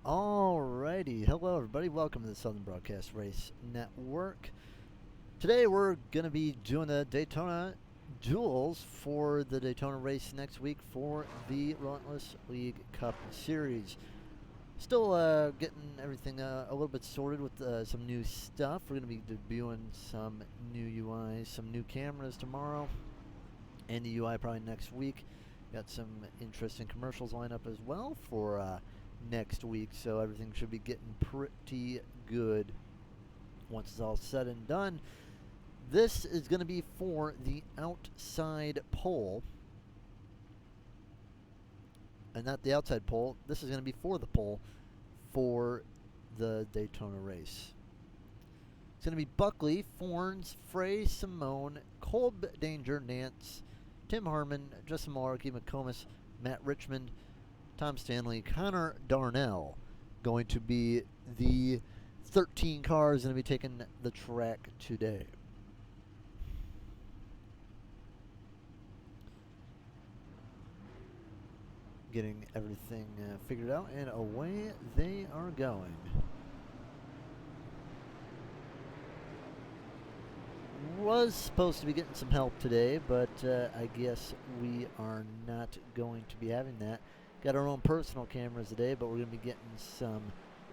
Alrighty, hello everybody, welcome to the Southern Broadcast Race Network. Today we're going to be doing the Daytona Duels for the Daytona race next week for the Relentless League Cup Series. Still getting everything a little bit sorted with some new stuff. We're going to be debuting some new UIs, some new cameras tomorrow, and the UI probably next week. Got some interesting commercials lined up as well for next week, so everything should be getting pretty good once it's all said and done. This is going to be for the outside pole, and not the outside pole. This is going to be for the pole for the Daytona race. It's going to be Buckley, Forns, Frey, Simone, Kolb, Danger, Nance, Tim Harmon, Justin Malarkey, McComas, Matt Richmond, Tom Stanley, Connor Darnell, going to be the 13 cars going to be taking the track today. Getting everything figured out, and away they are going. Was supposed to be getting some help today, but I guess we are not going to be having that. Got our own personal cameras today, but we're going to be getting some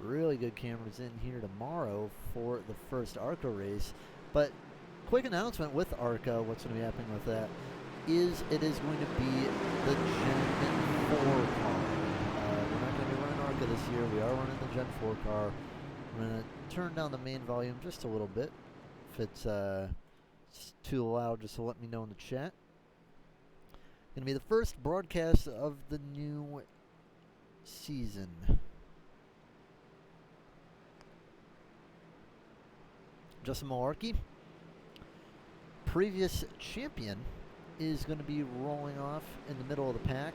really good cameras in here tomorrow for the first ARCA race. But quick announcement with ARCA, what's going to be happening with that, is it is going to be the Gen 4 car. We're not going to be running ARCA this year. We are running the Gen 4 car. I'm going to turn down the main volume just a little bit. If it's too loud, just to let me know in the chat. Going to be the first broadcast of the new season. Justin Malarkey, previous champion, is going to be rolling off in the middle of the pack.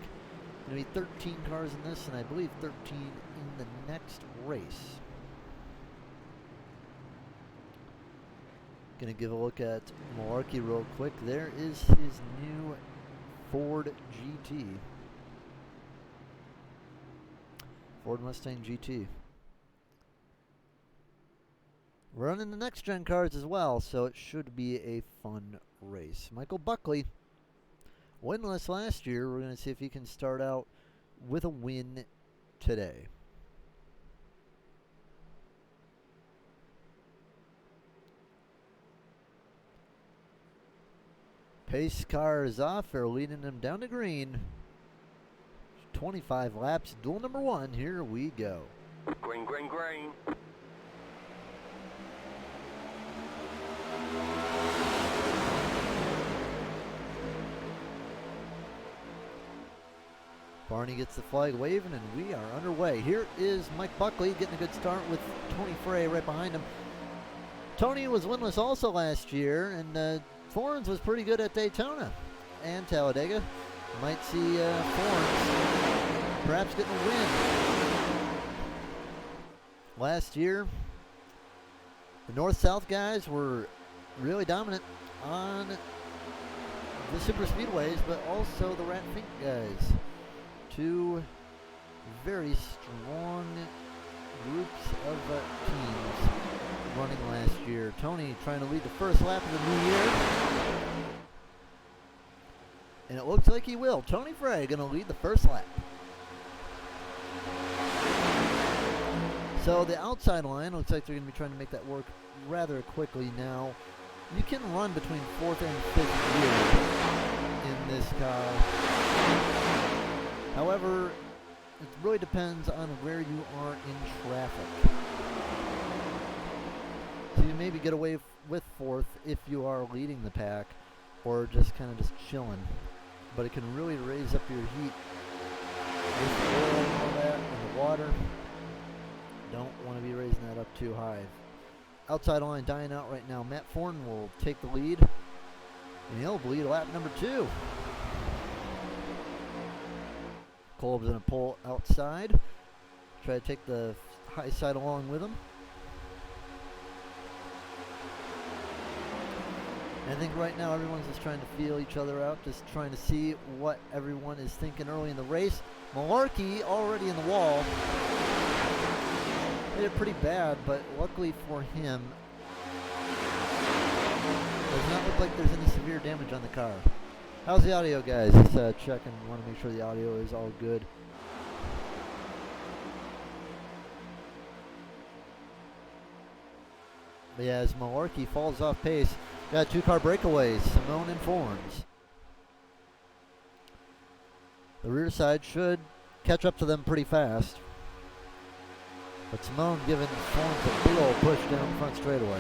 Going to be 13 cars in this, and I believe 13 in the next race. Going to give a look at Malarkey real quick. There is his new Ford GT. Ford Mustang GT. We're running the next gen cars as well, so it should be a fun race. Michael Buckley, winless last year. We're going to see if he can start out with a win today. Pace car is off. They're leading him down to green. 25 laps. Duel number 1. Here we go. Green, green, green. Barney gets the flag waving, and we are underway. Here is Mike Buckley getting a good start with Tony Frey right behind him. Tony was winless also last year, and Forns was pretty good at Daytona and Talladega. Might see Forns perhaps getting a win. Last year, the North-South guys were really dominant on the super speedways, but also the Rat Fink guys. Two very strong groups of teams running last year. Tony trying to lead the first lap of the new year. And it looks like he will. Tony Frey going to lead the first lap. So the outside line looks like they're going to be trying to make that work rather quickly now. You can run between 4th and 5th gear in this car. However, it really depends on where you are in traffic. So you maybe get away with 4th if you are leading the pack, or just kind of just chilling. But it can really raise up your heat with the oil and all that and the water. Don't want to be raising that up too high. Outside line dying out right now. Matt Forn will take the lead, and he'll lead lap number 2. Kolb's going to pull outside, try to take the high side along with him. I think right now everyone's just trying to feel each other out, just trying to see what everyone is thinking early in the race. Malarkey already in the wall. did pretty bad, but luckily for him, does not look like there's any severe damage on the car. How's the audio, guys? Just checking. Want to make sure the audio is all good. But yeah, as Malarkey falls off pace, got 2-car breakaways, Simone and Forns. The rear side should catch up to them pretty fast. But Simone giving Forns a big old push down the front straightaway.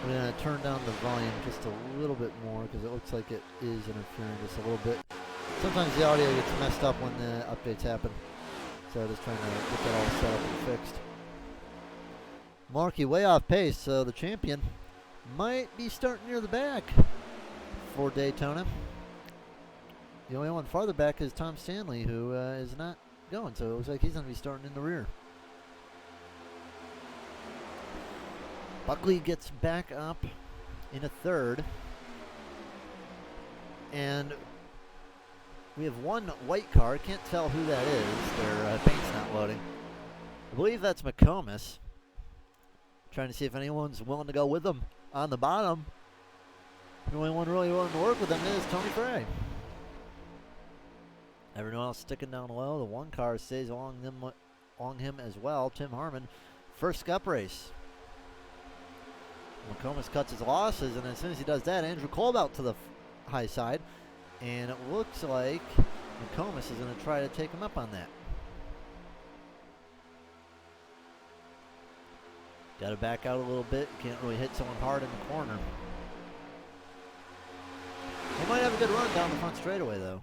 We're going to turn down the volume just a little bit more because it looks like it is interfering just a little bit. Sometimes the audio gets messed up when the updates happen. So just trying to get that all set up and fixed. Markey way off pace, so the champion might be starting near the back for Daytona. The only one farther back is Tom Stanley, who is not going, so it looks like he's going to be starting in the rear. Buckley gets back up in a third. And we have one white car. Can't tell who that is. Their paint's not loading. I believe that's McComas. Trying to see if anyone's willing to go with them on the bottom. The only one really willing to work with them is Tony Frey. Everyone else sticking down low. The one car stays along him as well. Tim Harmon, first Cup race. McComas cuts his losses, and as soon as he does that, Andrew Kolb out to the high side. And it looks like McComas is going to try to take him up on that. Got to back out a little bit. Can't really hit someone hard in the corner. He might have a good run down the front straightaway, though.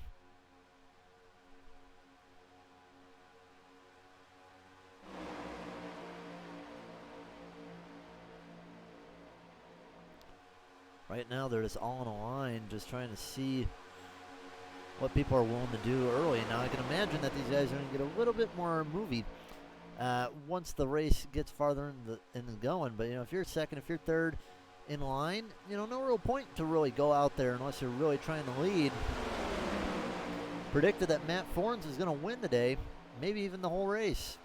Right now, they're just all in a line, just trying to see what people are willing to do early. Now, I can imagine that these guys are going to get a little bit more movie once the race gets farther in the going. But, you know, if you're second, if you're third in line, you know, no real point to really go out there unless you're really trying to lead. Predicted that Matt Forns is going to win today, maybe even the whole race.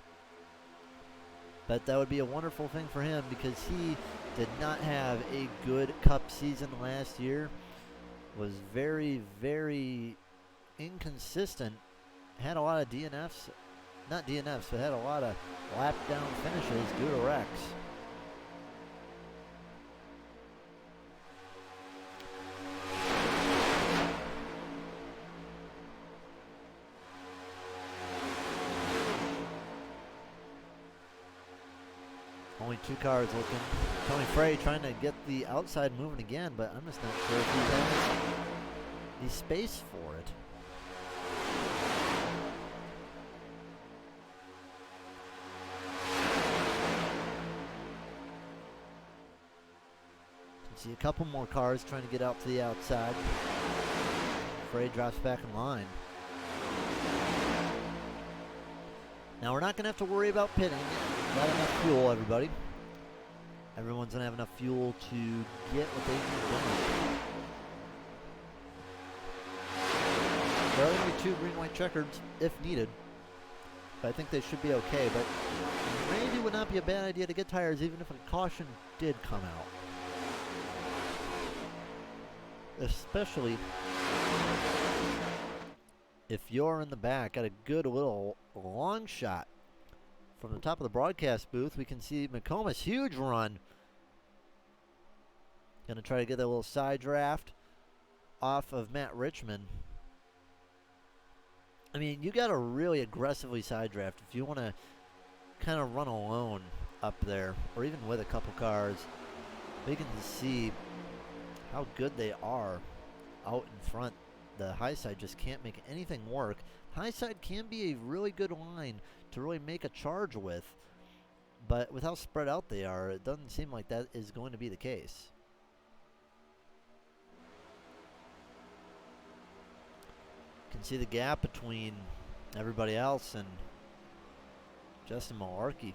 But that would be a wonderful thing for him because he did not have a good Cup season last year. Was very, very inconsistent. Had a lot of DNFs. Not DNFs, but had a lot of lap down finishes due to wrecks. Only 2 cars looking. Tony Frey trying to get the outside moving again, but I'm just not sure if he has the space for it. Can see a couple more cars trying to get out to the outside. Frey drops back in line. Now we're not going to have to worry about pitting. Got enough fuel, everybody. Everyone's going to have enough fuel to get what they need done. There are going to be 2 green-white checkers if needed. But I think they should be okay. But maybe would not be a bad idea to get tires even if a caution did come out. Especially if you're in the back. Got a good little long shot. From the top of the broadcast booth, we can see McComas, huge run. Going to try to get that little side draft off of Matt Richmond. I mean, you got to really aggressively side draft if you want to kind of run alone up there, or even with a couple cars. We can see how good they are out in front. The high side just can't make anything work. High side can be a really good line to really make a charge with, but with how spread out they are, it doesn't seem like that is going to be the case. You can see the gap between everybody else and Justin Malarkey.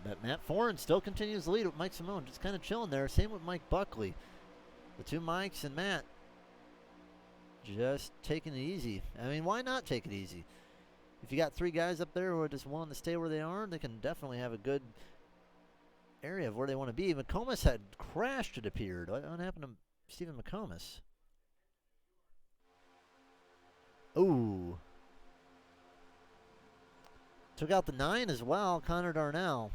But Matt Foran still continues to lead with Mike Simone, just kind of chilling there. Same with Mike Buckley. The two Mikes and Matt just taking it easy. I mean, why not take it easy? If you got three guys up there who are just willing to stay where they are, they can definitely have a good area of where they want to be. McComas had crashed, it appeared. What happened to Stephen McComas? Ooh. Took out the 9 as well, Connor Darnell.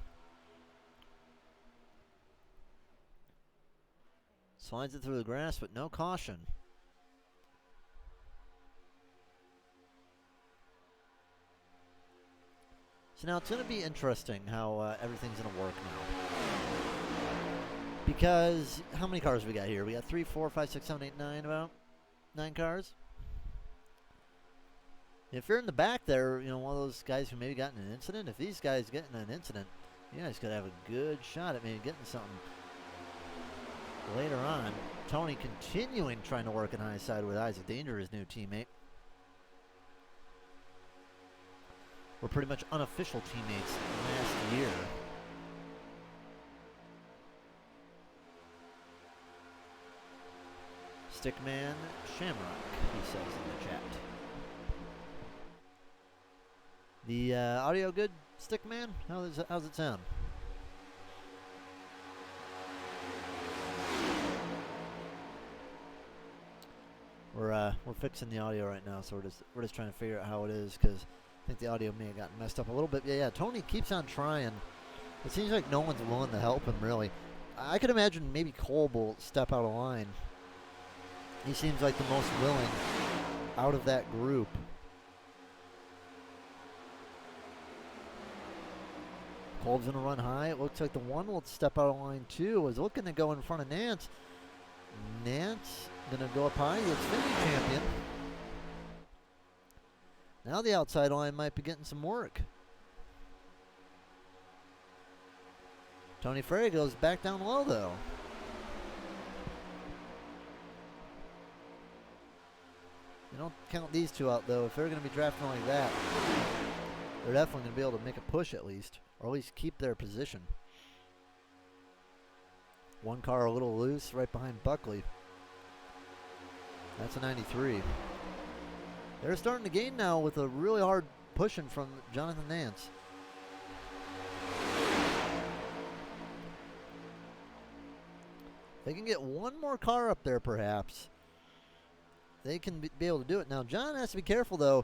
Slides it through the grass, but no caution. So now it's going to be interesting how everything's going to work now. Because how many cars we got here? We got 3, 4, 5, 6, 7, 8, 9, about 9 cars. If you're in the back there, you know, one of those guys who maybe got in an incident, if these guys get in an incident, you guys could have a good shot at maybe getting something later on. Tony continuing trying to work in high side with Isaac Danger, his new teammate. We're pretty much unofficial teammates last year. Stickman Shamrock, he says in the chat. The audio good, Stickman? How's it sound? We're fixing the audio right now, so we're just trying to figure out how it is, because I think the audio may have gotten messed up a little bit. Yeah, Tony keeps on trying. It seems like no one's willing to help him, really. I could imagine maybe Kolb will step out of line. He seems like the most willing out of that group. Kolb's going to run high. It looks like the 1 will step out of line 2. Is looking to go in front of Nance. Nance going to go up high. He's Xfinity champion. Now the outside line might be getting some work. Tony Frey goes back down low, though. You don't count these two out, though. If they're going to be drafting like that, they're definitely going to be able to make a push at least, or at least keep their position. One car a little loose right behind Buckley. That's a 93. They're starting to gain now with a really hard pushing from Jonathan Nance. They can get one more car up there, perhaps. They can be able to do it. Now, John has to be careful, though,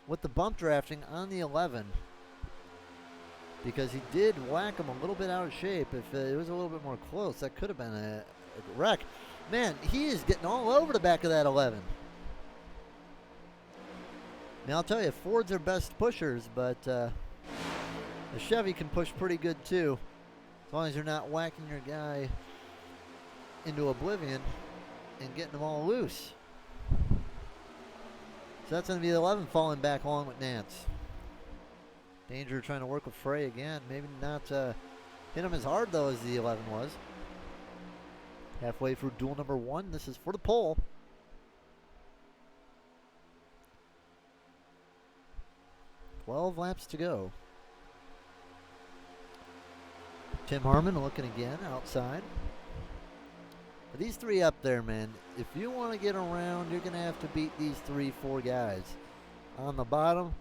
with the bump drafting on the 11. Because he did whack him a little bit out of shape. If it was a little bit more close, that could have been a wreck. Man, he is getting all over the back of that 11. Now, I'll tell you, Fords are best pushers, but the Chevy can push pretty good, too. As long as you're not whacking your guy into oblivion and getting them all loose. So that's going to be the 11 falling back along with Nance. Danger trying to work with Frey again. Maybe not hit him as hard, though, as the 11 was. Halfway through duel number 1. This is for the pole. $12 laps to go. Tim Harmon looking again outside. But these three up there, man, if you want to get around, you're going to have to beat these 3, 4 guys. On the bottom,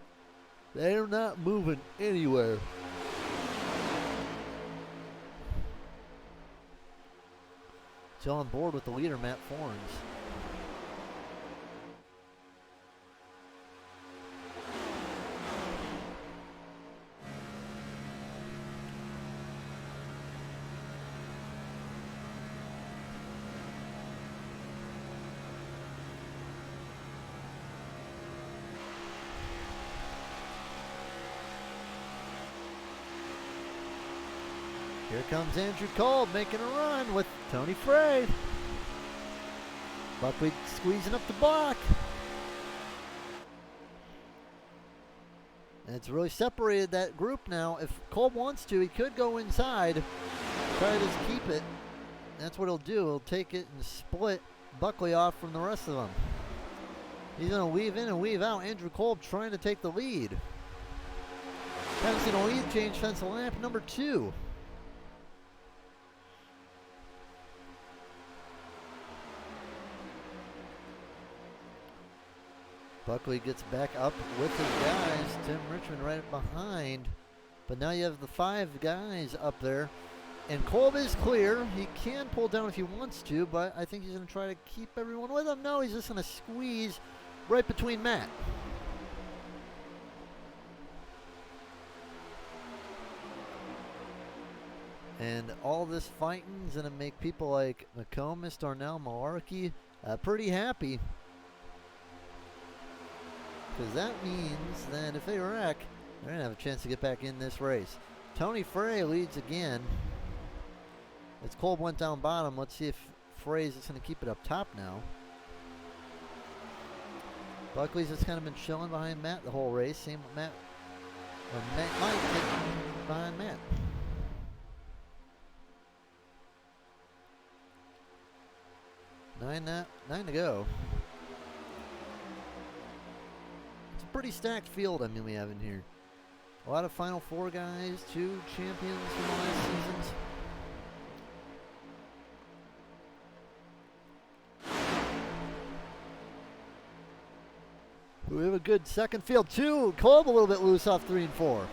they're not moving anywhere. Still on board with the leader, Matt Forns. Here comes Andrew Kolb making a run with Tony Frey. Buckley squeezing up the block. And it's really separated that group now. If Kolb wants to, he could go inside, try to just keep it. That's what he'll do. He'll take it and split Buckley off from the rest of them. He's going to weave in and weave out. Andrew Kolb trying to take the lead. Haven't seen a lead change since lap number 2. Buckley gets back up with his guys. Tim Richmond right behind. But now you have the 5 guys up there. And Kolb is clear. He can pull down if he wants to, but I think he's going to try to keep everyone with him. No, he's just going to squeeze right between Matt. And all this fighting is going to make people like McComas, Darnell, Malarkey pretty happy. Because that means that if they wreck, they're going to have a chance to get back in this race. Tony Frey leads again. As Kolb went down bottom, let's see if Frey's just going to keep it up top now. Buckley's just kind of been chilling behind Matt the whole race. Same with Matt. Matt might get behind Matt. Nine to go. It's a pretty stacked field, I mean, we have in here. A lot of Final Four guys, 2 champions from the last seasons. We have a good second field, too. Kolb a little bit loose off 3 and 4.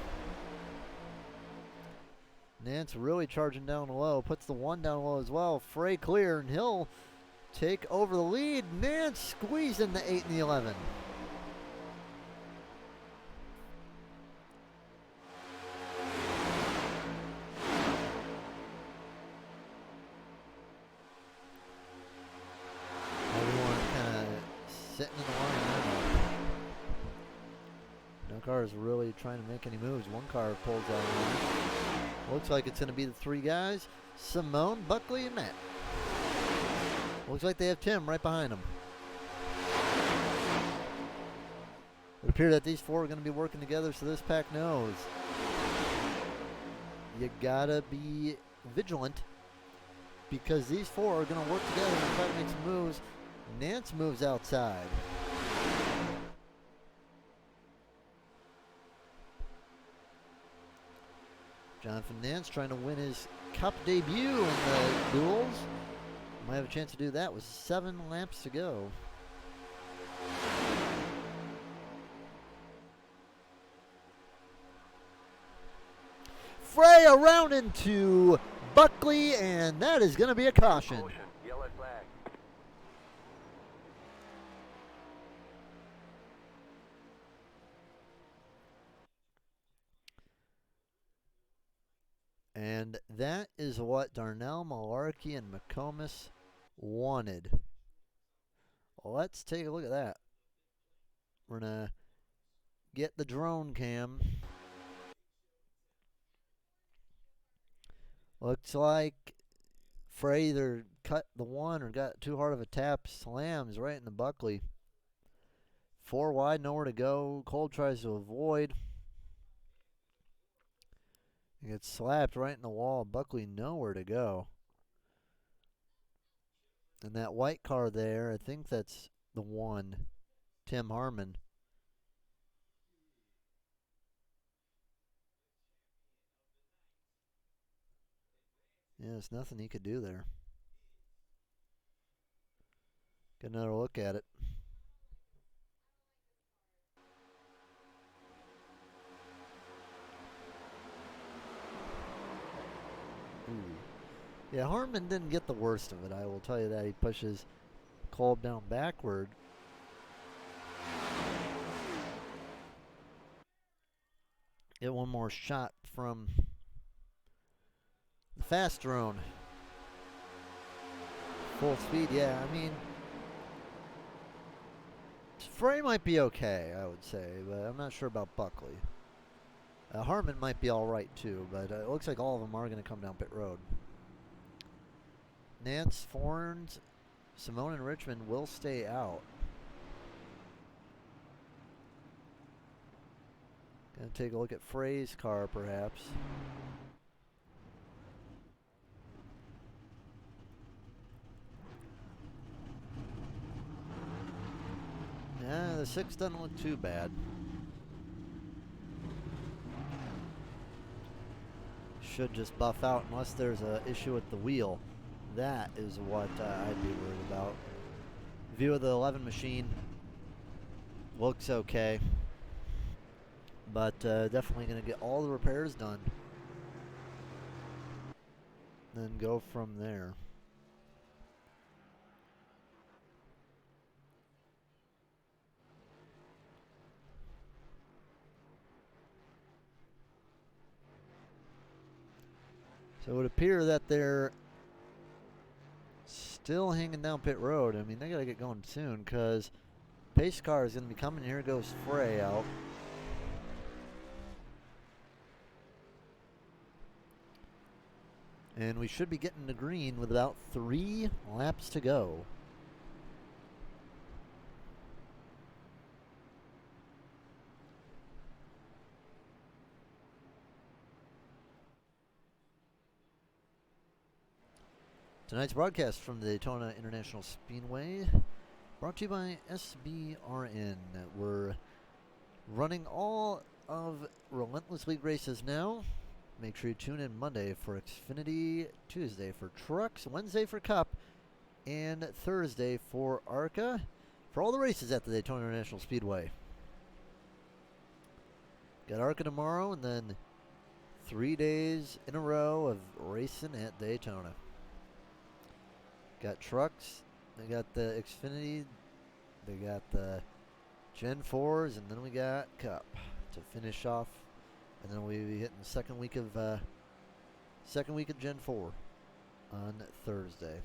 Nance really charging down low. Puts the 1 down low as well. Frey clear, and he'll take over the lead. Nance squeezed in the 8 and the 11. Everyone kind of sitting in the line now. No car is really trying to make any moves. One car pulls out of line. Looks like it's going to be the 3 guys. Simone, Buckley, and Matt. Looks like they have Tim right behind them. It appears that these 4 are going to be working together, so this pack knows. You gotta be vigilant because these 4 are going to work together and try to make some moves. Nance moves outside. Jonathan Nance trying to win his Cup debut in the Duels. Might have a chance to do that with 7 laps to go. Frey around into Buckley, and that is going to be a caution. Yellow flag. And that is what Darnell, Malarkey, and McComas wanted. Let's take a look at that. We're going to get the drone cam. Looks like Frey either cut the 1 or got too hard of a tap. Slams right into Buckley. 4 wide, nowhere to go. Kolb tries to avoid. He gets slapped right in the wall. Buckley nowhere to go. And that white car there, I think that's the 1, Tim Harmon. Yeah, there's nothing he could do there. Get another look at it. Ooh. Yeah, Harmon didn't get the worst of it, I will tell you that. He pushes Kolb down backward. Get one more shot from the fast drone. Full speed, yeah, I mean, Frey might be okay, I would say, but I'm not sure about Buckley. Harmon might be alright too, but it looks like all of them are going to come down pit road. Nance, Forns, Simone, and Richmond will stay out. Going to take a look at Frey's car, perhaps. Yeah, the 6 doesn't look too bad. Should just buff out unless there's an issue with the wheel. That is what I'd be worried about. View of the 11 machine. Looks okay. But definitely going to get all the repairs done. Then go from there. So it would appear that they're still hanging down pit road. I mean, they got to get going soon because pace car is going to be coming. Here goes Frey out. And we should be getting to green with about 3 laps to go. Tonight's broadcast from the Daytona International Speedway brought to you by SBRN. We're running all of Relentless League races now. Make sure you tune in Monday for Xfinity, Tuesday for Trucks, Wednesday for Cup, and Thursday for ARCA for all the races at the Daytona International Speedway. Got ARCA tomorrow and then 3 days in a row of racing at Daytona. Got trucks, they got the Xfinity, they got the Gen 4s, and then we got Cup to finish off. And then we'll be hitting the second week of Gen 4 on Thursday.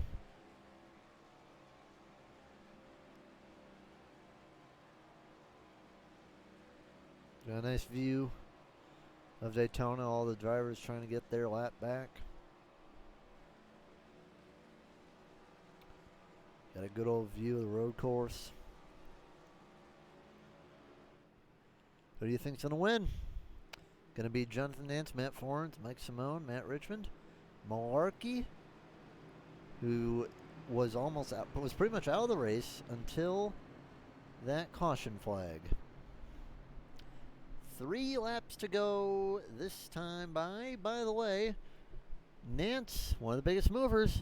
Got a nice view of Daytona, all the drivers trying to get their lap back. Got a good old view of the road course. Who do you think's going to win? Going to be Jonathan Nance, Matt Forens, Mike Simone, Matt Richmond, Malarkey, who was was pretty much out of the race until that caution flag. 3 laps to go this time by the way, Nance, one of the biggest movers,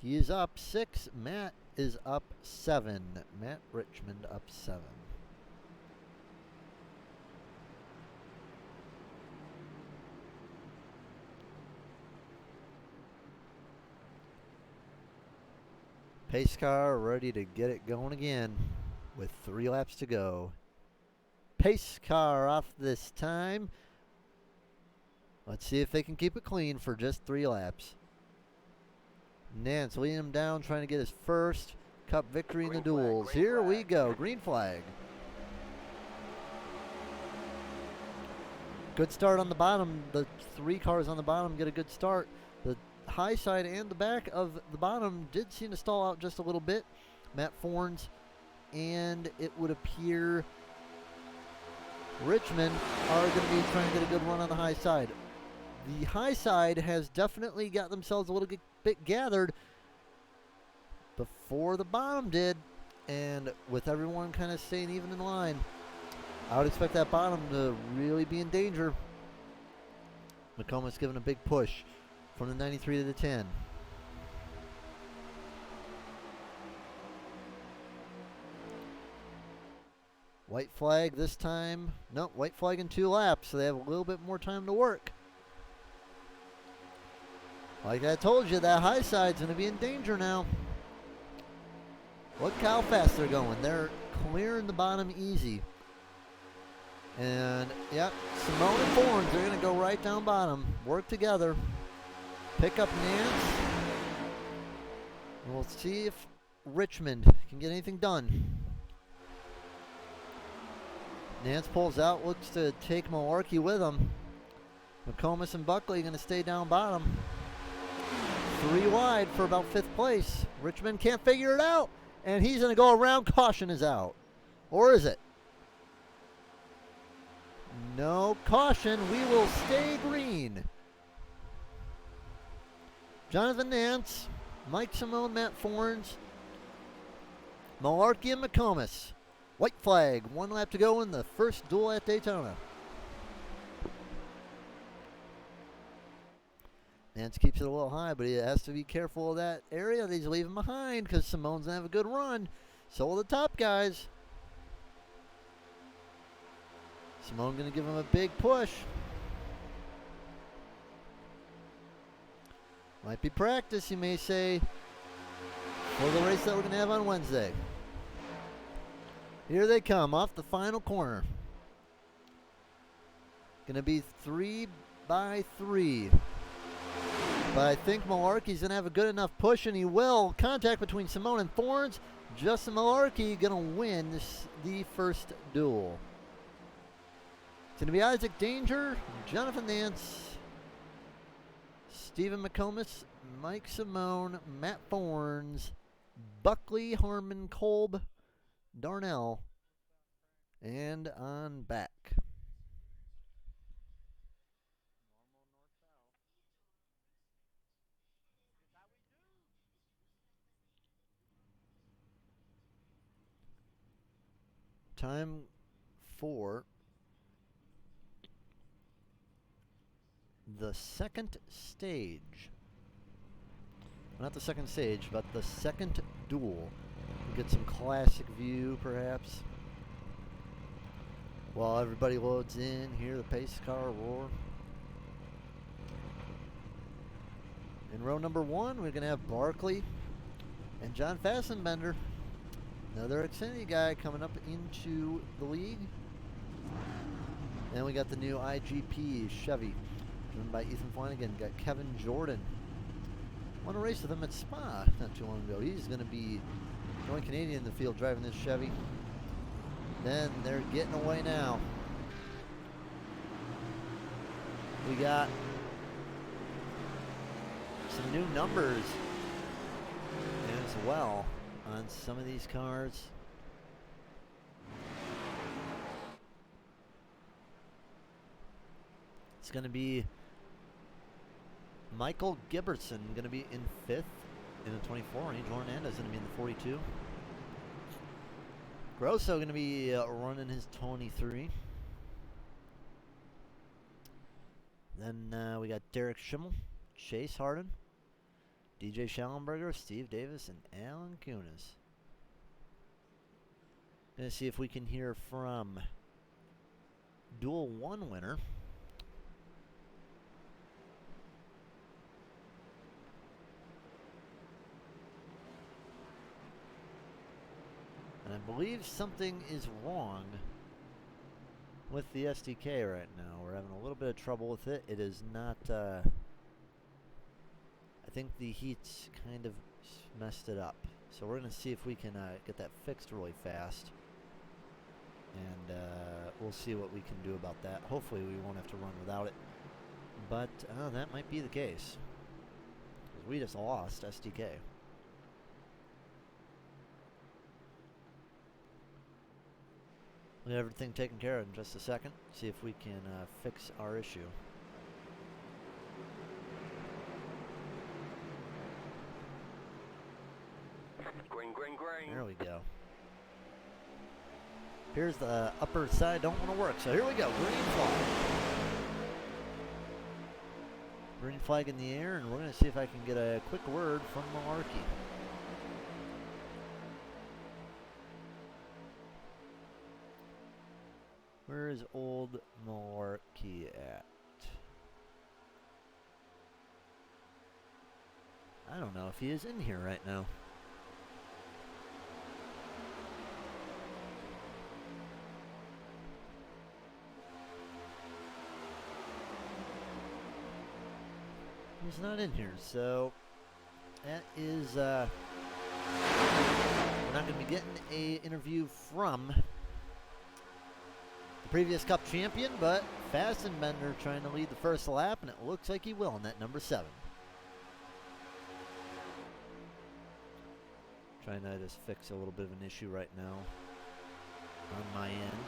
he is up 6. Matt is up 7. Matt Richmond up 7. Pace car ready to get it going again with 3 laps to go. Pace car off this time. Let's see if they can keep it clean for just 3 laps. Nance leading him down, trying to get his first Cup victory in the duels. Here we go. Green flag. Good start on the bottom. The 3 cars on the bottom get a good start. The high side and the back of the bottom did seem to stall out just a little bit. Matt Forens, and it would appear Richmond are going to be trying to get a good run on the high side. The high side has definitely got themselves a little bit gathered before the bottom did, and with everyone kind of staying even in line, I would expect that bottom to really be in danger. McComas giving a big push from the 93 to the 10. White flag this time. No, white flag in 2 laps, so they have a little bit more time to work. Like I told you, that high side's going to be in danger now. Look how fast they're going. They're clearing the bottom easy. And, yep, Simone and Forens, they're going to go right down bottom. Work together. Pick up Nance. And we'll see if Richmond can get anything done. Nance pulls out, looks to take Malarkey with him. McComas and Buckley going to stay down bottom. 3 wide for about 5th place. Richmond can't figure it out, and he's going to go around. Caution is out. Or is it? No caution. We will stay green. Jonathan Nance, Mike Simone, Matt Forens, Malarkey and McComas. White flag. 1 lap to go in the first duel at Daytona. Nance keeps it a little high, but he has to be careful of that area that he's leaving behind because Simone's going to have a good run. So will the top guys. Simone going to give him a big push. Might be practice, you may say, for the race that we're going to have on Wednesday. Here they come off the final corner. Going to be 3 by 3. But I think Malarkey's going to have a good enough push, and he will. Contact between Simone and Thorns. Justin Malarkey going to win the first duel. It's going to be Isaac Danger, Jonathan Nance, Stephen McComas, Mike Simone, Matt Thorns, Buckley, Harmon, Kolb, Darnell, and on back. Time for the second stage. Not the second stage, but the second duel. We'll get some classic view, perhaps. While everybody loads in, hear the pace car roar. In row number 1, we're going to have Barkley and John Fassenbender. Another Xfinity guy coming up into the league. And we got the new IGP Chevy, driven by Ethan Flanagan. Got Kevin Jordan. Won a race with him at Spa not too long ago. He's going to be going Canadian in the field driving this Chevy. Then they're getting away now. We got some new numbers as well on some of these cars. It's going to be Michael Gibbertson going to be in 5th in the 24. Angel Hernandez going to be in the 42. Grosso going to be running his 23. Then we got Derek Schimmel, Chase Harden, DJ Schallenberger, Steve Davis, and Alan Kunis. Gonna see if we can hear from Duel 1 winner. And I believe something is wrong with the SDK right now. We're having a little bit of trouble with it. It is not, I think the heat's kind of messed it up. So we're going to see if we can get that fixed really fast. And we'll see what we can do about that. Hopefully we won't have to run without it. But that might be the case. We just lost SDK. We'll have everything taken care of in just a second. See if we can fix our issue. Green, green, green. There we go. Here's the upper side. Don't want to work. So here we go. Green flag. Green flag in the air, and we're going to see if I can get a quick word from Malarkey. Where is old Malarkey at? I don't know if he is in here right now. He's not in here, so that is, we're not going to be getting an interview from previous Cup champion, but Fassenbender trying to lead the first lap, and it looks like he will in that number 7. Trying to just fix a little bit of an issue right now on my end.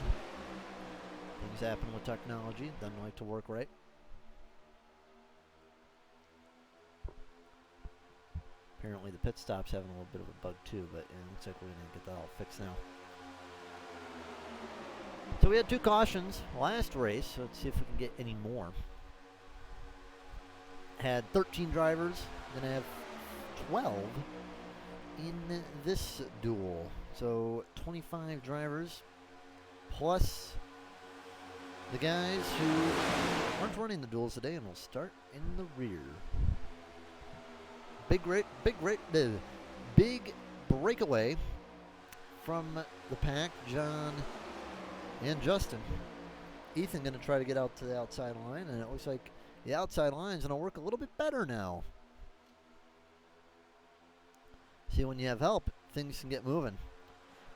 Things happen with technology. Doesn't like to work right. Apparently the pit stop's having a little bit of a bug too, but it looks like we're going to get that all fixed now. So we had 2 cautions last race, so let's see if we can get any more. Had 13 drivers, gonna have 12 in this duel. So 25 drivers plus the guys who aren't running the duels today and will start in the rear. Big breakaway from the pack, John and Justin. Ethan going to try to get out to the outside line, and it looks like the outside line is going to work a little bit better now. See, when you have help, things can get moving.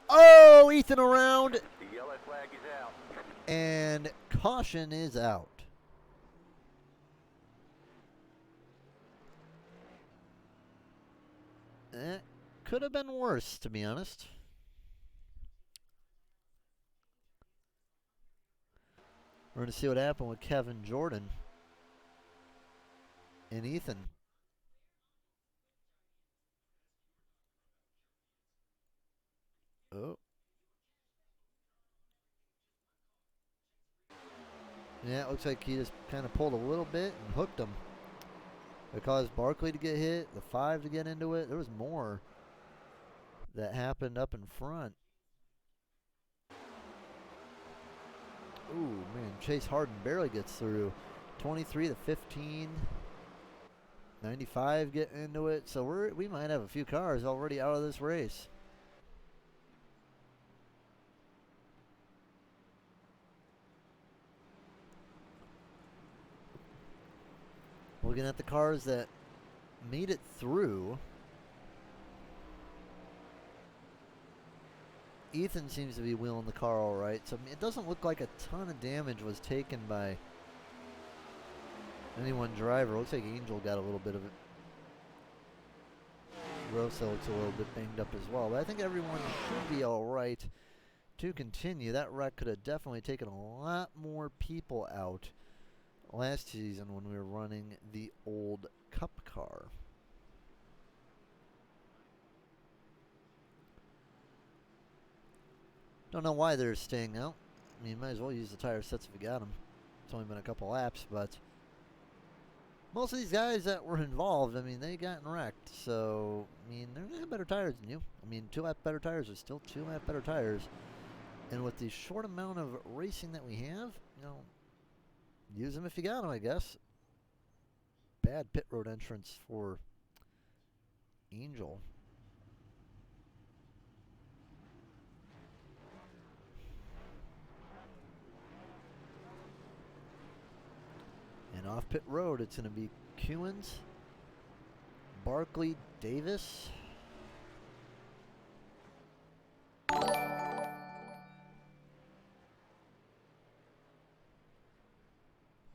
Oh, Ethan around. The yellow flag is out. And caution is out. It could have been worse, to be honest. We're going to see what happened with Kevin Jordan and Ethan. Oh. Yeah, it looks like he just kind of pulled a little bit and hooked him. It caused Barkley to get hit, the 5 to get into it. There was more that happened up in front. Ooh, man, Chase Harden barely gets through. 23 to 15. 95 getting into it. So we might have a few cars already out of this race. Looking at the cars that made it through. Ethan seems to be wheeling the car all right. So it doesn't look like a ton of damage was taken by any one driver. Looks like Angel got a little bit of it. Rosa looks a little bit banged up as well. But I think everyone should be all right to continue. That wreck could have definitely taken a lot more people out last season when we were running the old Cup car. Don't know why they're staying out. I mean, you might as well use the tire sets if you got them. It's only been a couple laps, but most of these guys that were involved, I mean, they gotten wrecked. So, I mean, they're going to have better tires than you. I mean, 2 lap better tires are still 2 lap better tires. And with the short amount of racing that we have, you know, use them if you got them, I guess. Bad pit road entrance for Angel. And off pit road, it's going to be Kewins, Barkley, Davis.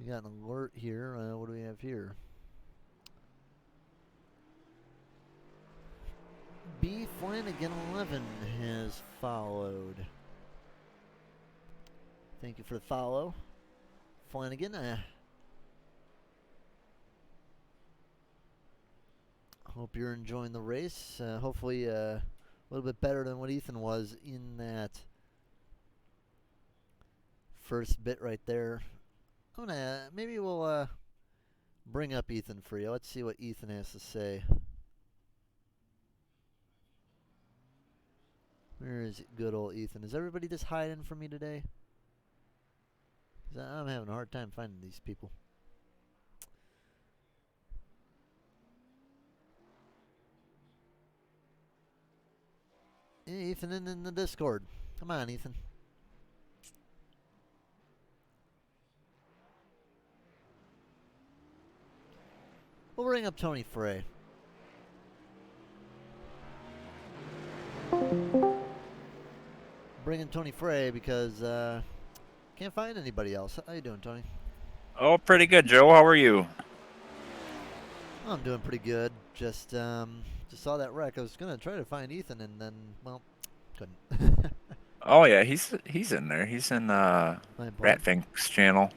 We got an alert here. What do we have here? B. Flanagan 11 has followed. Thank you for the follow, Flanagan. Hope you're enjoying the race. Hopefully a little bit better than what Ethan was in that first bit right there. Maybe we'll bring up Ethan for you. Let's see what Ethan has to say. Where is good old Ethan? Is everybody just hiding from me today? 'Cause I'm having a hard time finding these people. Hey, Ethan in the Discord. Come on, Ethan. We'll bring up Tony Frey. Bringing Tony Frey because can't find anybody else. How you doing, Tony? Oh, pretty good, Joe. How are you? I'm doing pretty good. Just saw that wreck. I was gonna try to find Ethan, and then couldn't. Oh yeah, he's in there. He's in Ratfink's channel.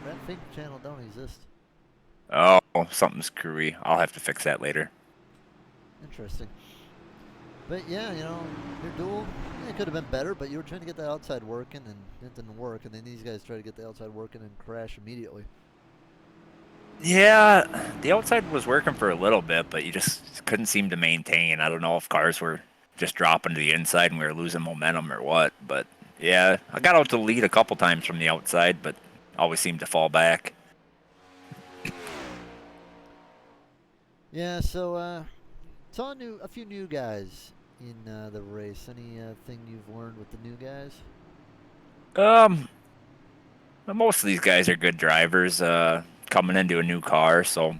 Ratfink channel don't exist. Oh, something's screwy. I'll have to fix that later. Interesting. But yeah, you know, your duel, it could have been better, but you were trying to get the outside working, and it didn't work. And then these guys tried to get the outside working and crash immediately. Yeah, the outside was working for a little bit, but you just couldn't seem to maintain. I don't know if cars were just dropping to the inside and we were losing momentum or what. But yeah, I got out to the lead a couple times from the outside, but always seemed to fall back. Yeah, so saw a few new guys in the race. Any thing you've learned with the new guys? Um, Most of these guys are good drivers, coming into a new car. So,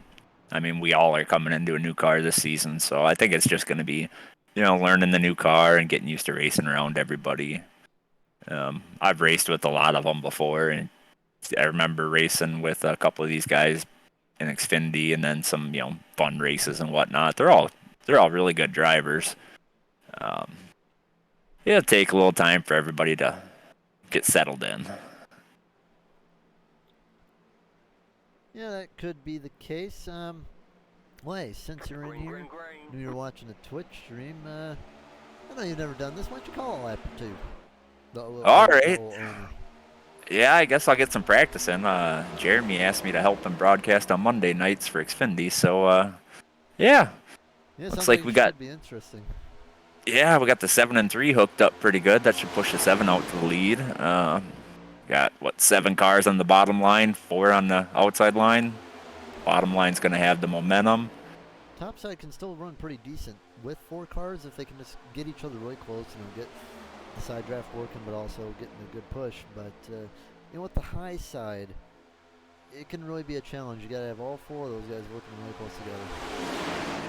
I mean, we all are coming into a new car this season. So I think it's just going to be, learning the new car and getting used to racing around everybody. I've raced with a lot of them before, and I remember racing with a couple of these guys in Xfinity, and then some, fun races and whatnot. They're all really good drivers. Um, It'll take a little time for everybody to get settled in. Yeah, that could be the case. Well, hey, since you're in Green, here, green, green. knew you're watching a Twitch stream. I know you've never done this. Why don't you call a lap or two? All right. The owner. Yeah, I guess I'll get some practice in. Jeremy asked me to help him broadcast on Monday nights for Xfinity, so yeah. Yeah, Looks sounds like like we it got should be interesting. we got the 7 and 3 hooked up pretty good. That should push the 7 out to the lead. Got 7 cars on the bottom line, 4 on the outside line. Bottom line's gonna have the momentum. Topside can still run pretty decent with 4 cars if they can just get each other really close and get the side draft working, but also getting a good push. But with the high side, it can really be a challenge. You got to have all 4 of those guys working really close together.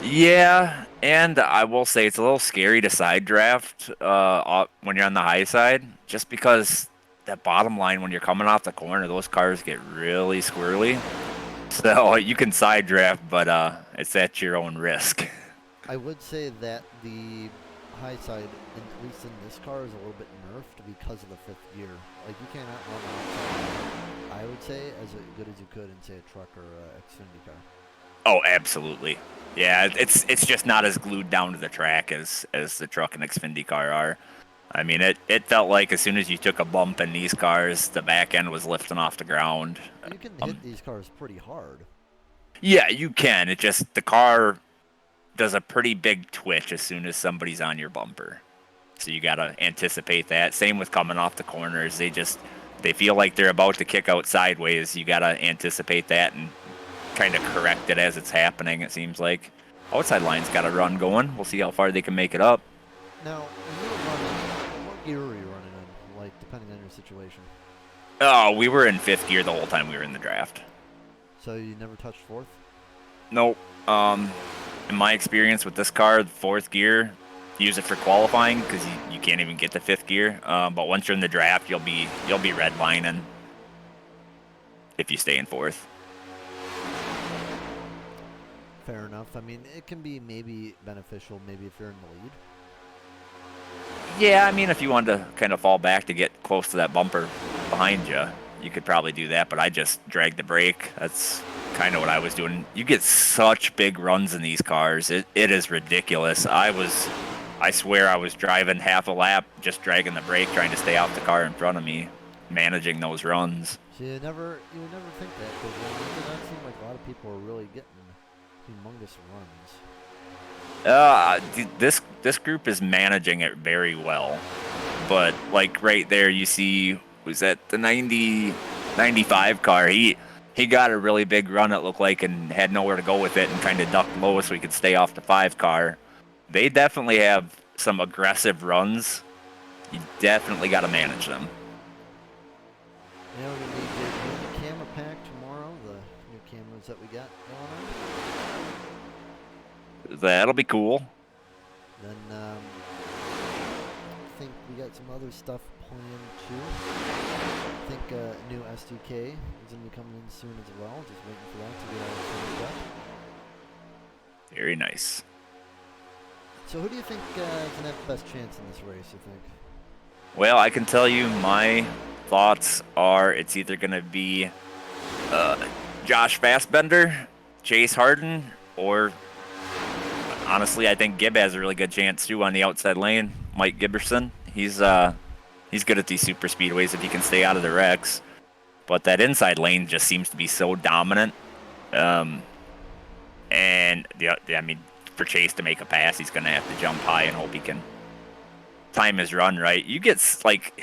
Yeah, and I will say it's a little scary to side draft when you're on the high side, just because that bottom line, when you're coming off the corner, those cars get really squirrely. So you can side draft, but it's at your own risk. I would say that the high side, at least in this car, is a little bit nerfed because of the 5th gear. Like, you cannot run the outside, I would say, as good as you could in, say, a truck or Xfinity car. Oh, absolutely. Yeah, it's just not as glued down to the track as the truck and Xfinity car are. I mean, it felt like as soon as you took a bump in these cars, the back end was lifting off the ground. You can hit these cars pretty hard. Yeah, you can. It just, the car does a pretty big twitch as soon as somebody's on your bumper. So you got to anticipate that. Same with coming off the corners. They feel like they're about to kick out sideways. You got to anticipate that and kind of correct it as it's happening, it seems like. Outside line's got a run going. We'll see how far they can make it up. Now, when you were running, what gear were you running in, like, depending on your situation? Oh, we were in 5th gear the whole time we were in the draft. So you never touched 4th? Nope. In my experience with this car, 4th gear, use it for qualifying because you can't even get to 5th gear. But once you're in the draft, you'll be redlining if you stay in 4th. Fair enough. I mean, it can be maybe beneficial maybe if you're in the lead. Yeah, I mean, if you wanted to kind of fall back to get close to that bumper behind you, you could probably do that, but I just dragged the brake. That's kind of what I was doing. You get such big runs in these cars. It is ridiculous. I swear I was driving half a lap, just dragging the brake, trying to stay off the car in front of me, managing those runs. So you would never think that, because it does not seem like a lot of people are really getting humongous runs. This group is managing it very well, but like right there, you see, was that the 95 car? He got a really big run, it looked like, and had nowhere to go with it, and kind of ducked low so he could stay off the 5 car. They definitely have some aggressive runs. You definitely got to manage them. Yeah, we're going to need the camera pack tomorrow, the new cameras that we got going on. That'll be cool. Then I think we got some other stuff planned too. I think a new SDK is going to be coming in soon as well. Just waiting for that to get all finished up. Very nice. So who do you think is going to have the best chance in this race, you think? Well, I can tell you my thoughts are it's either going to be Josh Fassbender, Chase Harden, or honestly, I think Gibb has a really good chance too on the outside lane. Mike Gibberson, he's good at these super speedways if he can stay out of the wrecks. But that inside lane just seems to be so dominant. And I mean, for Chase to make a pass, he's going to have to jump high and hope he can time is run right, you get like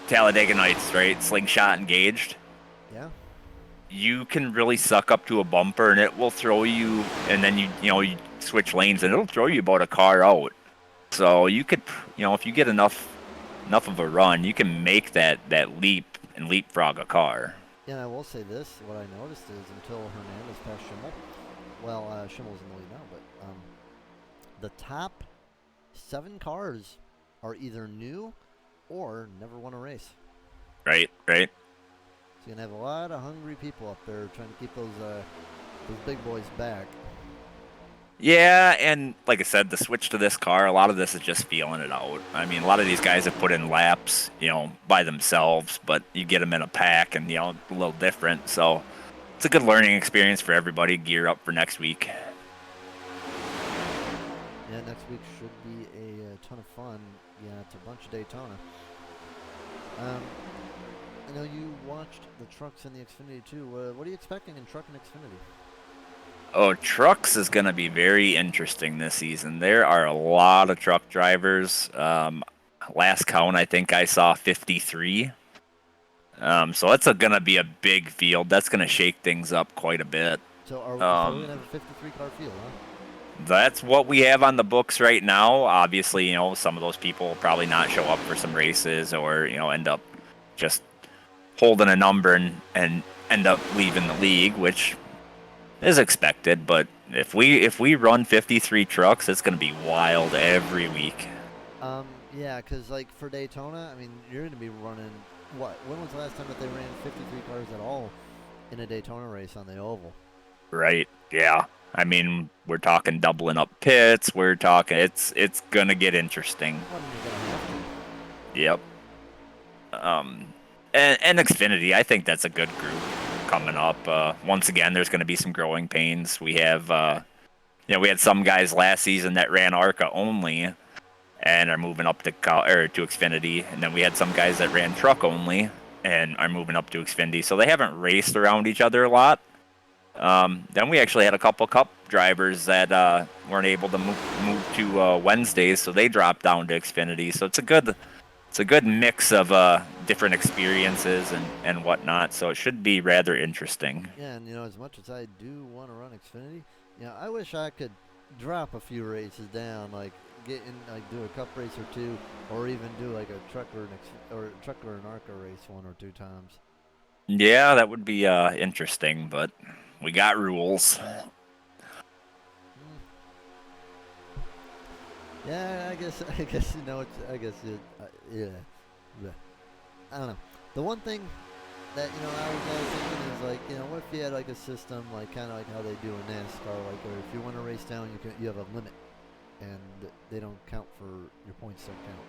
Talladega Nights, right? Slingshot engaged. Yeah. You can really suck up to a bumper, and it will throw you. And then you switch lanes, and it'll throw you about a car out. So you could, if you get enough of a run, you can make that leap and leapfrog a car. Yeah, and I will say this: what I noticed is until Hernandez passed Schimmel, well, Schimmel's in the lead now, but the top 7 cars are either new or never won a race. Right. So you're gonna have a lot of hungry people up there trying to keep those big boys back. Yeah, and like I said, the switch to this car, a lot of this is just feeling it out. I mean, a lot of these guys have put in laps, by themselves, but you get them in a pack and, a little different. So it's a good learning experience for everybody. Gear up for next week. Yeah, next week should be a ton of fun. Yeah, it's a bunch of Daytona. I know you watched the trucks in the Xfinity too. What are you expecting in truck and Xfinity? Oh, trucks is going to be very interesting this season. There are a lot of truck drivers. Last count, I think I saw 53. So it's going to be a big field. That's going to shake things up quite a bit. So are we going to have a 53-car field, huh? That's what we have on the books right now. Obviously, some of those people will probably not show up for some races or, end up just holding a number and end up leaving the league, which is expected. But if we run 53 trucks, it's going to be wild every week. Yeah, because like for Daytona, I mean, you're going to be running what? When was the last time that they ran 53 cars at all in a Daytona race on the oval? Right. Yeah. I mean, we're talking doubling up pits. We're talking it's going to get interesting. Well, you're gonna have to. Yep. And Xfinity, I think that's a good group coming up. Once again, there's going to be some growing pains. We have, we had some guys last season that ran ARCA only, and are moving up to Xfinity, and then we had some guys that ran truck only and are moving up to Xfinity. So they haven't raced around each other a lot. Then we actually had a couple Cup drivers that weren't able to move to Wednesdays, so they dropped down to Xfinity. So it's a good mix of different experiences and whatnot. So it should be rather interesting. Yeah, and as much as I do want to run Xfinity, I wish I could drop a few races down, like get in, like do a Cup race or two, or even do like a truck or an ARCA race 1 or 2 times. Yeah, that would be interesting, but we got rules. Yeah, I guess yeah. I don't know. The one thing that I was thinking is like what if you had like a system like kind of like how they do in NASCAR, like or if you want to race down, you have a limit, and they don't count for your points don't count.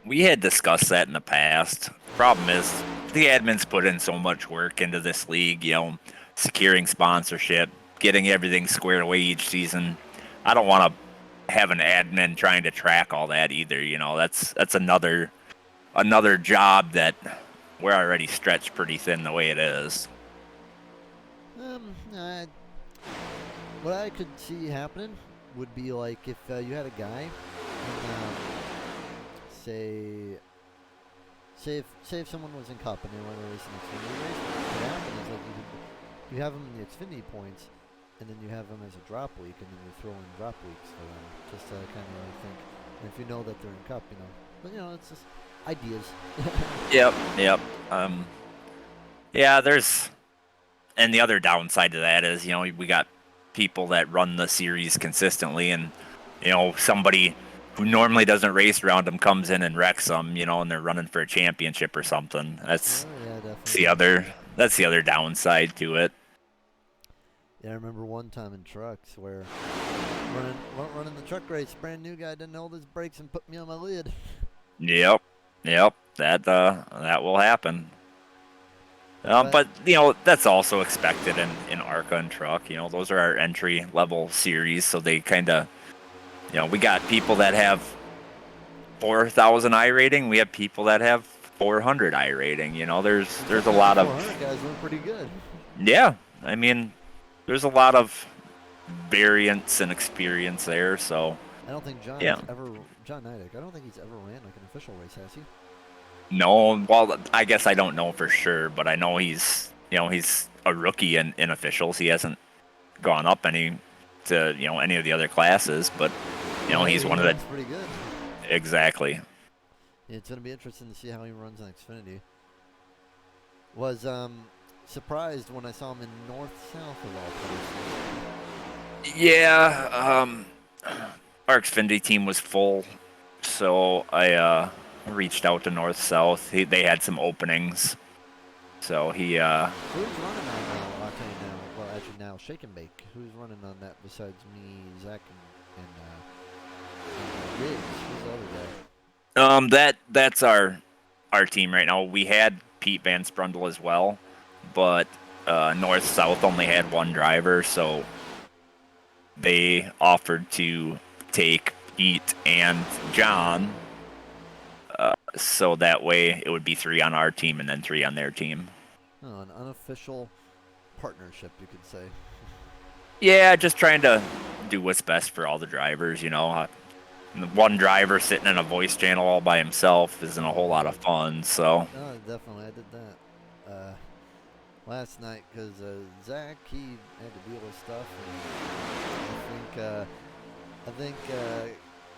We had discussed that in the past. Problem is, the admins put in so much work into this league, securing sponsorship, getting everything squared away each season. I don't want to have an admin trying to track all that either. That's another job that we're already stretched pretty thin the way it is. What I could see happening would be like if you had a guy, and, say if someone was in Cup and they want to race an Xfinity race, what could happen is like you have them in the Xfinity points, and then you have them as a drop week, and then you throw in drop weeks for them, just to kind of like think. And if you know that they're in Cup, but it's just ideas. Yep. Yeah, and the other downside to that is, we got people that run the series consistently, and somebody who normally doesn't race around them comes in and wrecks them, and they're running for a championship or something. That's the other downside to it. Yeah, I remember one time in trucks where running the truck race, brand new guy didn't hold his brakes and put me on my lid. Yep. That will happen. But that's also expected in ARCA and truck. Those are our entry level series, so they kind of. We got people that have 4,000 I rating. We have people that have 400 I rating. There's a lot of 400 guys look pretty good. Yeah, I mean, there's a lot of variance and experience there. So don't think John Yeah. Nidek, I don't think he's ever ran like an official race, has he? No, well, I guess I don't know for sure, but I know he's a rookie in officials. He hasn't gone up any to any of the other classes, but Yeah, he's he one of the runs pretty good. exactly. Yeah, it's gonna be interesting to see how he runs on Xfinity. Was surprised when I saw him in North South of all places. Yeah, our Xfinity team was full, so I reached out to North South. They had some openings, so he Who's running on now? I'll tell you now. Well, actually now, Shake and Bake. Who's running on that besides me, Zach, and Riggs? Who's the other guy? that's our team right now. We had Pete Van Sprundle as well, but North South only had one driver, so they offered to take Pete and John, so that way it would be 3 on our team and then 3 on their team. Oh, an unofficial partnership, you could say. Yeah, just trying to do what's best for all the drivers. One driver sitting in a voice channel all by himself isn't a whole lot of fun. So No, definitely, I did that last night because Zach he had to deal with stuff, and I think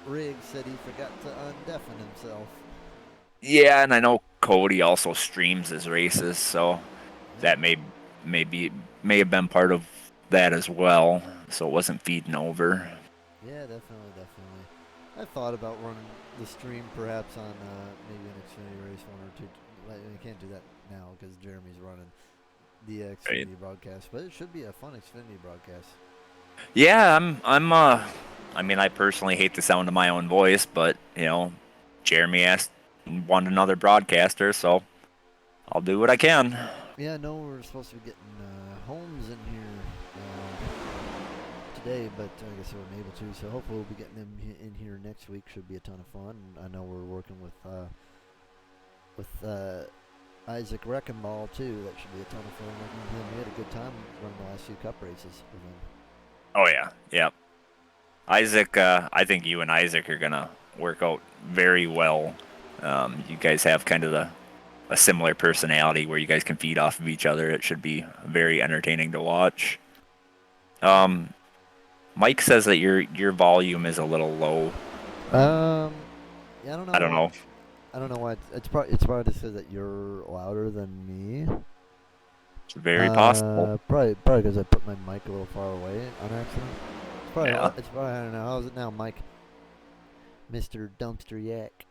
Riggs said he forgot to undeafen himself. yeah, and I know Cody also streams his races, so that may have been part of that as well. So it wasn't feeding over. Yeah, definitely. I thought about running the stream perhaps on maybe an Xfinity race 1 or 2. I can't do that now because Jeremy's running the Xfinity Right. broadcast, but it should be a fun Xfinity broadcast. Yeah, I mean, I personally hate the sound of my own voice, but Jeremy wanted another broadcaster, so I'll do what I can. Yeah, I know we're supposed to be getting Holmes in here today, but I guess we weren't able to. So hopefully we'll be getting him in here next week. Should be a ton of fun. I know we're working with Isaac Reckenball too. That should be a ton of fun working with him. We had a good time running the last few Cup races with him. Oh yeah. Isaac, I think you and Isaac are gonna work out very well. You guys have kind of a similar personality where you guys can feed off of each other. It should be very entertaining to watch. Mike says that your volume is a little low. Yeah, I don't know. I don't know. I don't know why. It's probably to say that you're louder than me. It's very possible. Probably because I put my mic a little far away on accident. Yeah. It's probably I don't know. How's it now, Mike? Mr. Dumpster Yak.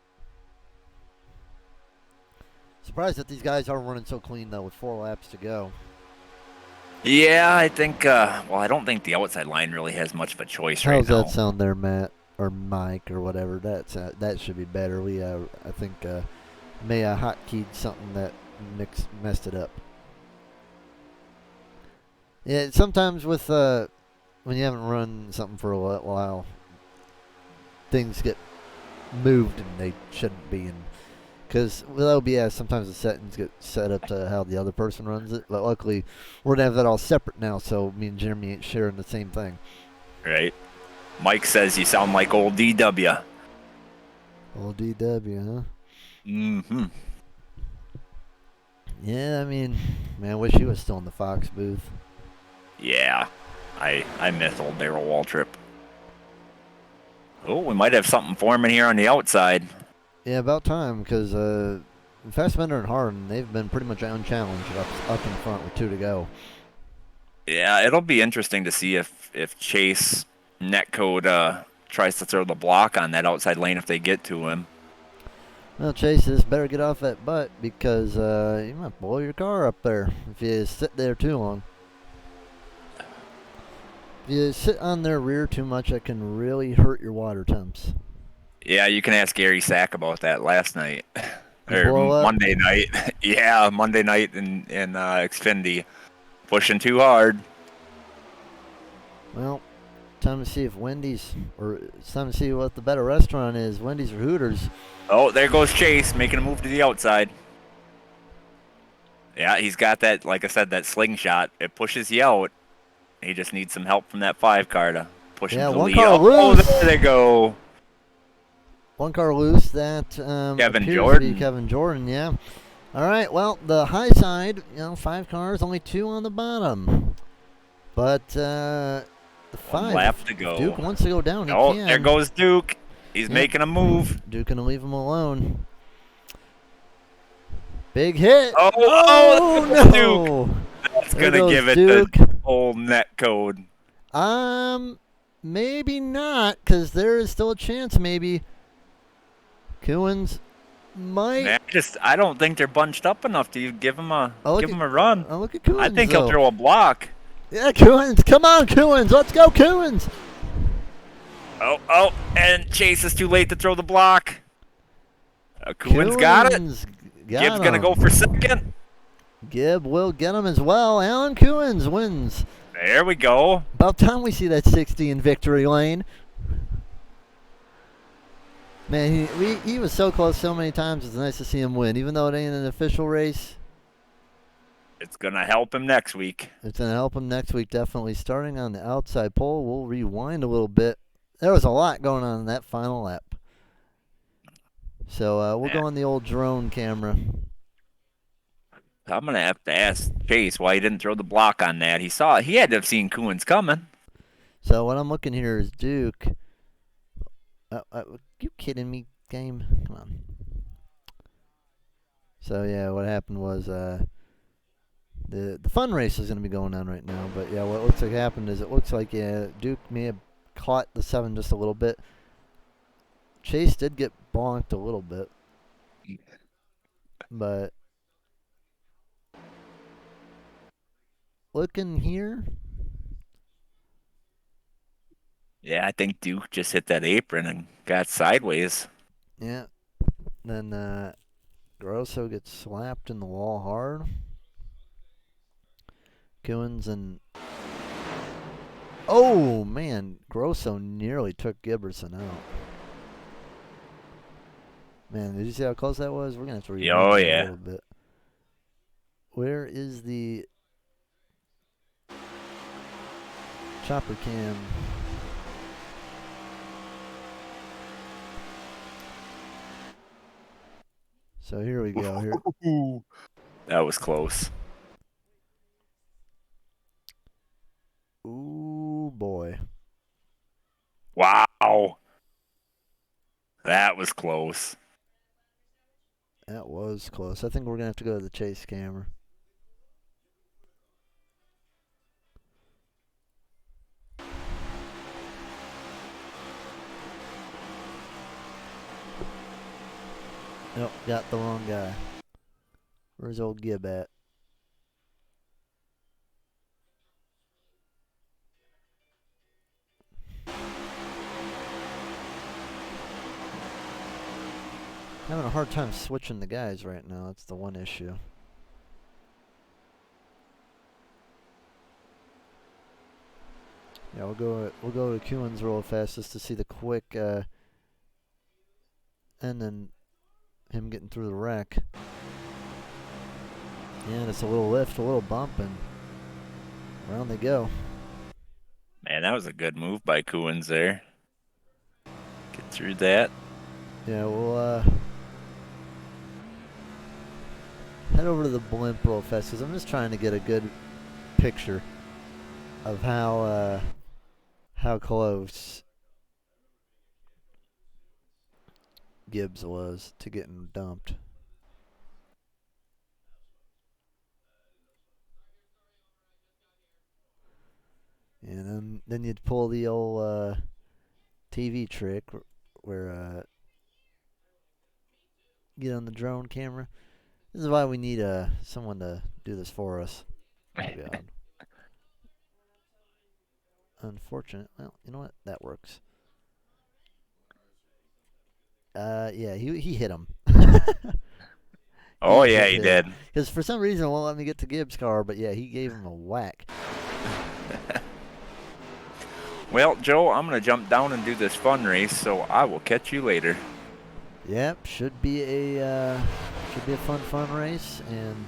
Surprised that these guys are running so clean though, with 4 laps to go. Yeah, I think. Well, I don't think the outside line really has much of a choice right now. How's that sound there, Matt or Mike or whatever? That should be better. I think may I hotkeyed something that messed it up. Yeah, sometimes with when you haven't run something for a while, things get moved and they shouldn't be. And because with OBS, sometimes the settings get set up to how the other person runs it. But luckily, we're gonna have that all separate now, so me and Jeremy ain't sharing the same thing. Right. Mike says you sound like old DW. Old DW, huh? Mm-hmm. Yeah, I mean, man, I wish he was still in the Fox booth. Yeah. I miss old Darrell Waltrip. Oh, we might have something forming here on the outside. Yeah, about time, because Fassbender and Harden, they've been pretty much unchallenged up in front with 2 to go. Yeah, it'll be interesting to see if Chase Netcode tries to throw the block on that outside lane if they get to him. Well, Chase, this better get off that butt because you might blow your car up there if you sit there too long. If you sit on their rear too much, that can really hurt your water temps. Yeah, you can ask Gary Sack about that last night. You blow up? Monday night. Yeah, Monday night in Xfinity. Pushing too hard. Well, time to see if Wendy's, or it's time to see what the better restaurant is, Wendy's or Hooters. Oh, there goes Chase, making a move to the outside. Yeah, he's got that, like I said, that slingshot. It pushes you out. He just needs some help from that 5 car to pushing Yeah, to the one lead. car Oh, loose. there they go. One car loose. That Kevin appears Jordan. to be Kevin Jordan, yeah. All right, well, the high side, 5 cars, only 2 on the bottom. But the 5, One lap if to go. Duke wants to go down, he Oh, can. there goes Duke. He's Yep. making a move. Duke going to leave him alone. Big hit. Oh, no. Duke. That's There going to goes give it Duke. the old net code. Maybe not, because there is still a chance maybe Coons might. Man, I don't think they're bunched up enough to give him a run. Oh, look at Coons, I think though. he'll throw a block. Yeah, Coons. Come on, Coons. Let's go, Coons. Oh, and Chase is too late to throw the block. Coons got it. Gibbs going to go for second. Gibb will get him as well. Alan Coons wins. There we go. About time we see that 60 in victory lane. Man, he was so close so many times. It's nice to see him win. Even though it ain't an official race, it's going to help him next week. It's going to help him next week, definitely. Starting on the outside pole, we'll rewind a little bit. There was a lot going on in that final lap. So we'll go on the old drone camera. I'm going to have to ask Chase why he didn't throw the block on that. He had to have seen Coons coming. So what I'm looking here is Duke. You kidding me, game? Come on. So yeah, what happened was the fun race is going to be going on right now. But yeah, what looks like happened is it looks like Duke may have caught the 7 just a little bit. Chase did get bonked a little bit, but looking here. Yeah, I think Duke just hit that apron and got sideways. Yeah. Then Grosso gets slapped in the wall hard. Coons and... Oh, man. Grosso nearly took Giberson out. Man, did you see how close that was? We're going to have to rewind a little bit. Where is the chopper cam? So here we go. Here. That was close. Ooh, boy. Wow. That was close. That was close. I think we're going to have to go to the chase camera. Nope, got the wrong guy. Where's old Gibb at? Having a hard time switching the guys right now. That's the one issue. Yeah, we'll go to Coons real fast just to see the quick and then him getting through the wreck. And it's a little lift, a little bump, and around they go. Man, that was a good move by Coons there. Get through that. Yeah, we'll head over to the blimp real fast because I'm just trying to get a good picture of how close Gibbs was to getting dumped. And then you'd pull the old TV trick where get on the drone camera. This is why we need someone to do this for us. Oh, God. Unfortunate. Well, you know what? That works. Yeah, he hit him. Oh, yeah, he did. Because for some reason it won't let me get to Gibbs' car, but yeah, he gave him a whack. Well, Joe, I'm going to jump down and do this fun race, so I will catch you later. Yep, should be a fun race. And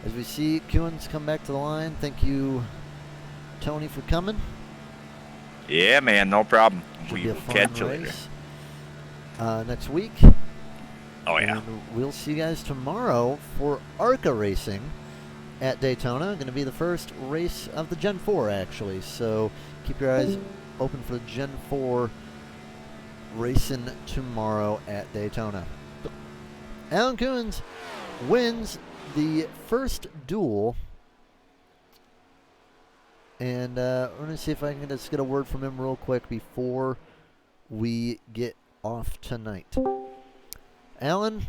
as we see Coons come back to the line, thank you, Tony, for coming. Yeah, man, no problem. Should We be a will fun catch you later. race next week. Oh, yeah. And we'll see you guys tomorrow for ARCA Racing at Daytona. Going to be the first race of the Gen 4, actually. So keep your eyes open for the Gen 4 racing tomorrow at Daytona. Alan Coons wins the first duel. And we're going to see if I can just get a word from him real quick before we get off tonight. Alan,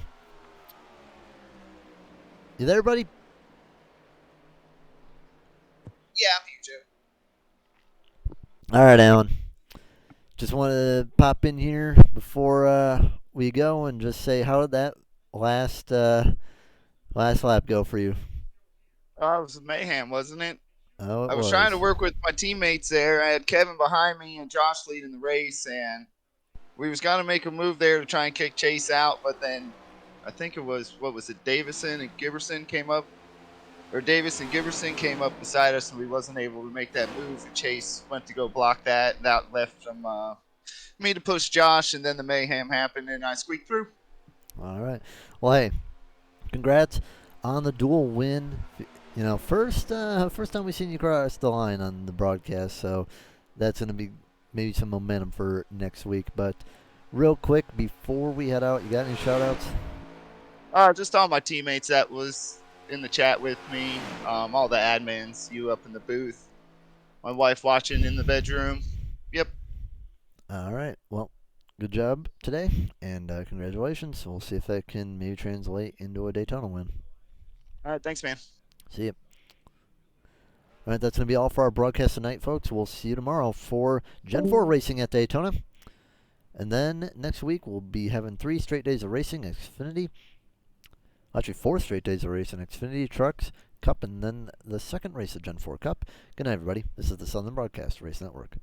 you there, buddy? Yeah, I'm here, Joe. All right, Alan. Just wanted to pop in here before we go and just say, how did that last lap go for you? Oh, it was mayhem, wasn't it? Oh, it I was was. trying to work with my teammates there. I had Kevin behind me and Josh leading the race, and we was gonna make a move there to try and kick Chase out, but then I think it was Davison and Giberson came up, or Davis and Giberson came up beside us, and we wasn't able to make that move. And Chase went to go block that, and that left me to push Josh, and then the mayhem happened, and I squeaked through. All right. Well, hey, congrats on the dual win. You know, first time we've seen you cross the line on the broadcast, so that's going to be maybe some momentum for next week. But real quick, before we head out, you got any shout-outs? Just all my teammates that was in the chat with me, all the admins, you up in the booth, my wife watching in the bedroom. Yep. All right. Well, good job today, and congratulations. We'll see if that can maybe translate into a Daytona win. All right, thanks, man. See you. All right, that's going to be all for our broadcast tonight, folks. We'll see you tomorrow for Gen 4 racing at Daytona. And then next week, we'll be having 3 straight days of racing, Xfinity. Actually, 4 straight days of racing, Xfinity, Trucks, Cup, and then the second race of Gen 4 Cup. Good night, everybody. This is the Southern Broadcast Race Network.